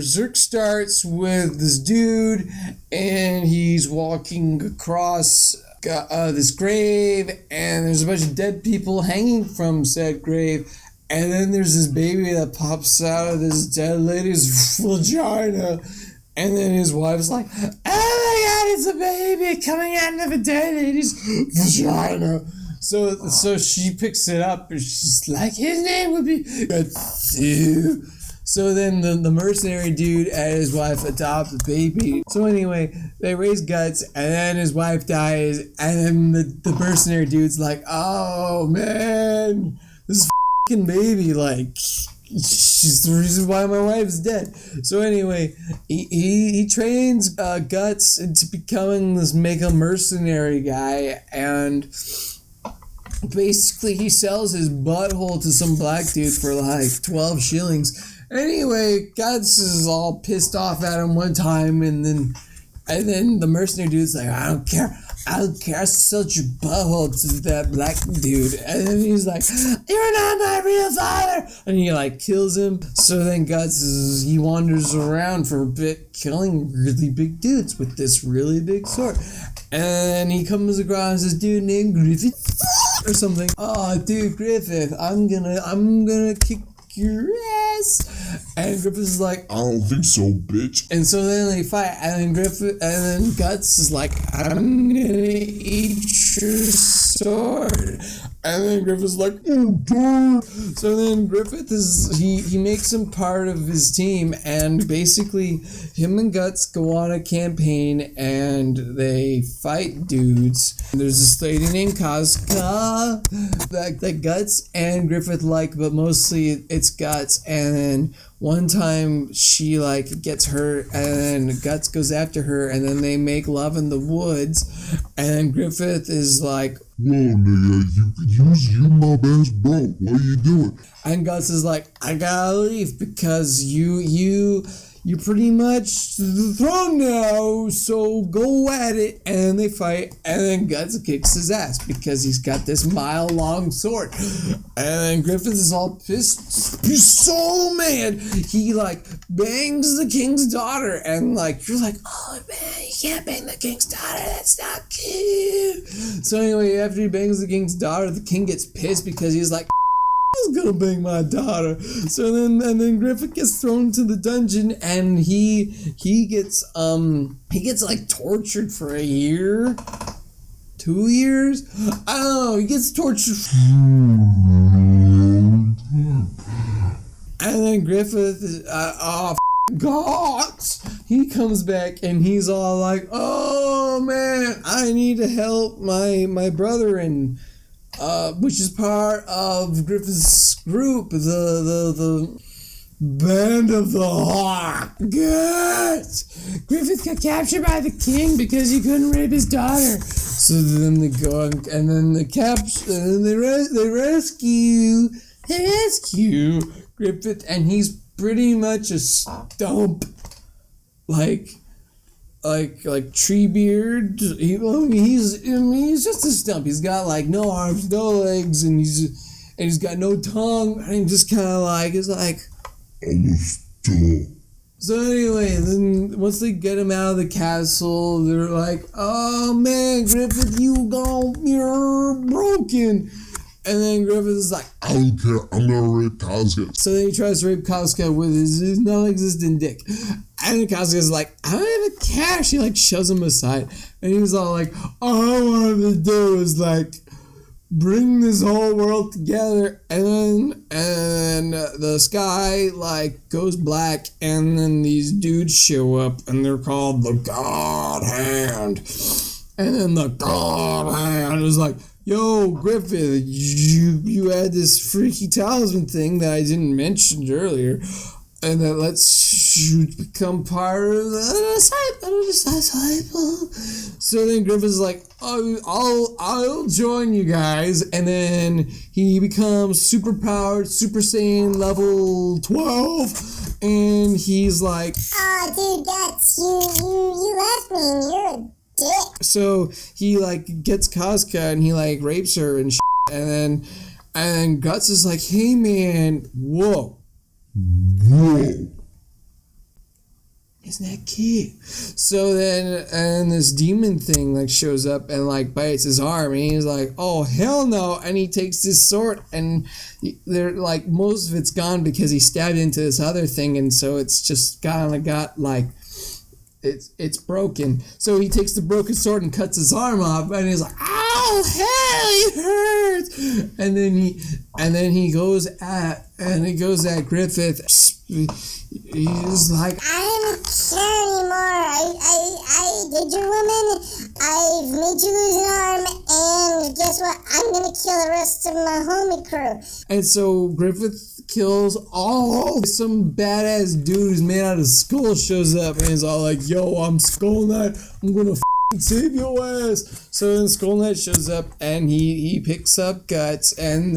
Berserk starts with this dude, and he's walking across this grave, and there's a bunch of dead people hanging from said grave, and then there's this baby that pops out of this dead lady's vagina, and then his wife's like, oh my god, it's a baby coming out of a dead lady's vagina. So she picks it up, and she's like, his name would be Gatsu. So then the mercenary dude and his wife adopt the baby. So anyway, they raise Guts, and then his wife dies, and then the mercenary dude's like, oh man, this fucking baby, like, she's the reason why my wife's dead. So anyway, he trains Guts into becoming this mega mercenary guy, and basically he sells his butthole to some black dude for like 12 shillings. Anyway, Guts is all pissed off at him one time, and then the mercenary dude's like, I don't care, I sold your butthole to that black dude. And then he's like, you're not my real father, and he like kills him. So then Guts he wanders around for a bit, killing really big dudes with this really big sword. And he comes across this dude named Griffith or something. Oh, dude, Griffith, I'm gonna kick your ass. And Griffith is like, I don't think so, bitch. And so then they fight, and then Guts is like, I'm gonna eat your sword. And then Griffith's like, oh god. So then Griffith he makes him part of his team, and basically him and Guts go on a campaign and they fight dudes. And there's this lady named Casca that Guts and Griffith like, but mostly it's Guts. And then one time she like gets hurt, and then Guts goes after her, and then they make love in the woods, and then Griffith is like, whoa nigga, you my best bro, what you doing? And Guts is like, I gotta leave because you pretty much to the throne now, so go at it. And then they fight, and then Guts kicks his ass because he's got this mile-long sword. And then Griffith is all pissed. He's so mad. He, like, bangs the king's daughter, and, like, you're like, oh, man, you can't bang the king's daughter. That's not cute. So anyway, after he bangs the king's daughter, the king gets pissed because he's like, who's gonna bang my daughter? So then Griffith gets thrown into the dungeon, and he gets like tortured for a year, 2 years, I don't know. He gets tortured, and then Griffith is God, he comes back, and he's all like, oh man, I need to help my brother, and which is part of Griffith's group, the Band of the Hawk. Yes! Griffith got captured by the king because he couldn't rape his daughter. So then they go and then they rescue Griffith, and he's pretty much a stump, like Treebeard. He's just a stump. He's got like no arms, no legs, and he's got no tongue, and he just kind of like is like. So anyway, then once they get him out of the castle, they're like, "Oh man, Griffith, you're broken." And then Griffith is like, I don't care, I'm gonna rape Casca. So then he tries to rape Casca with his non-existent dick. And Casca's like, I don't have a cash. He like shoves him aside. And he's all like, all I wanted to do is like bring this whole world together. And then the sky like goes black, and then these dudes show up, and they're called the God Hand. And then the God Hand is like, yo, Griffith, you had this freaky talisman thing that I didn't mention earlier, and that lets you become part of the disciple. So then Griffith's like, oh, I'll join you guys, and then he becomes super powered, Super Saiyan level 12, and he's like, oh, dude, Guts, you left me, and you're a dick. So he like gets Casca, and he like rapes her and shit, and then Guts is like, hey man, whoa. isn't that cute? So then, and this demon thing like shows up and like bites his arm, and he's like, oh hell no! And he takes his sword, and they're like, most of it's gone because he stabbed into this other thing, and so it's just got like. It's broken. So he takes the broken sword and cuts his arm off, and he's like, "Ow, hey, it hurts!" And then he goes at Griffith. He's like, I don't care anymore. I did your woman. I've made you lose an arm, and guess what? I'm gonna kill the rest of my homie crew. and so Griffith kills some badass dude who's made out of skull shows up, and he's all like, "Yo, I'm Skull Knight. I'm gonna save your ass." So then Skull Knight shows up, and he picks up Guts and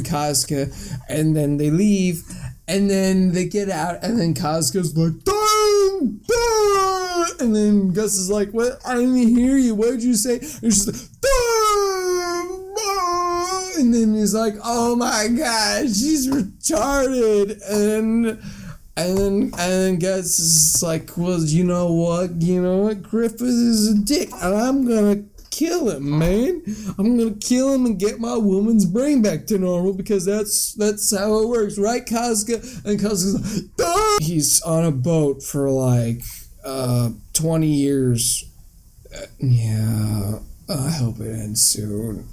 Casca, and then they leave. And then they get out, and then Casca's like, "Dun, dun!" And then Gus is like, "What? I didn't even hear you. What did you say?" And she's like, "Dun, dun!" And then he's like, "Oh my god, she's retarded." And then Gus is like, "Well, you know what? Griffith is a dick, and I'm gonna kill him, man. I'm gonna kill him and get my woman's brain back to normal, because that's how it works, right, Casca?" And Casca's like, "Duh!" He's on a boat for like 20 years. Yeah, I hope it ends soon.